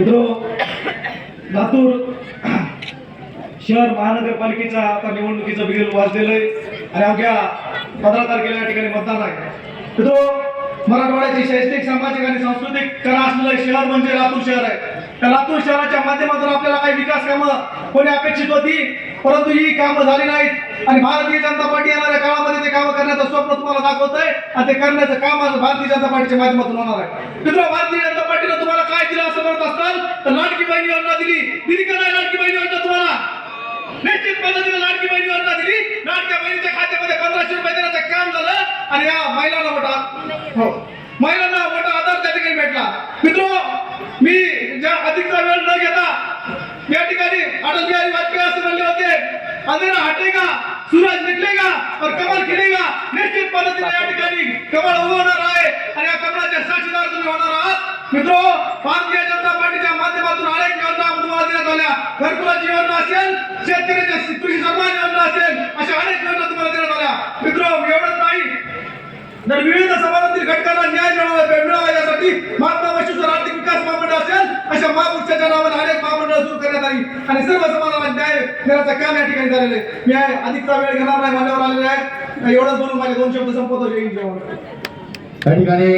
मित्रो, लातूर शहर महानगरपालिकेचा आता निवडणुकीचं बिगुल वाजलेलं आहे आणि अवघ्या 15 तारखेला या ठिकाणी मतदान आहे. मित्रो, मराठवाड्याची शैक्षणिक, सामाजिक आणि सांस्कृतिक कला असलेलं शहर म्हणजे लातूर शहर आहे. त्या लातूर शहराच्या माध्यमातून आपल्याला काही विकास कामं कोणी अपेक्षित होती, परंतु ही कामं झाली नाहीत आणि भारतीय जनता पार्टी येणाऱ्या काळामध्ये ते कामं करण्याचं स्वप्न तुम्हाला दाखवत आहे आणि ते करण्याचं काम आज भारतीय जनता पार्टीच्या माध्यमातून होणार आहे. मित्र, भारतीय जनता पार्टीनं तुम्हाला काय दिलं असं म्हणत असताल तर लाडकी बहीण योजना दिली का नाही? लाडकी बहीण योजना तुम्हाला निश्चित पद्धतीने लाडकी बहीण योजना दिली. लाडक्या बहिणीच्या खात्यामध्ये 1500 रुपये देण्याचं काम झालं आणि या महिलांना मोठा आधार त्या ठिकाणी भेटला. मित्रो, मी ज्या अधिकचा वेळ न घेता या ठिकाणी अटल बिहारी वाजपेयी असं म्हणले होते, अंधेरा हटेगा, सूरज निकलेगा और कमल खिलेगा. निश्चित पद्धतीने या ठिकाणी कमळ उगवणार आहे आणि या कमळाचे साक्षीदार तुम्ही होणार आहात. मित्रो, भारतीय जनता पार्टीच्या माध्यमातून अनेक योजना तुम्हाला देण्यात आल्या. घरकुलाची योजना असेल, शेतकऱ्याच्या कृषी सन्मान योजना असेल, अशा अनेक योजना तुम्हाला देण्यात आल्या. मित्रो, एवढंच नाही तर विविध समाजातील घटकांना न्याय मिळावा यासाठी महात्मा बसवेश्वर आर्थिक विकास महामंडळ असेल, अशा महापुरुषाच्या नावाने अनेक महामंडळ सुरू करण्यात आली आणि सर्व समाजाला न्याय देण्याचं काम या ठिकाणी झालेलं आहे. मी अधिकचा वेळ घेणार नाही, मान्यवर आलेले आहे. एवढंच बोलून माझे 2 शब्द संपवतो. जय हिंद, जय महाराष्ट्र. त्या ठिकाणी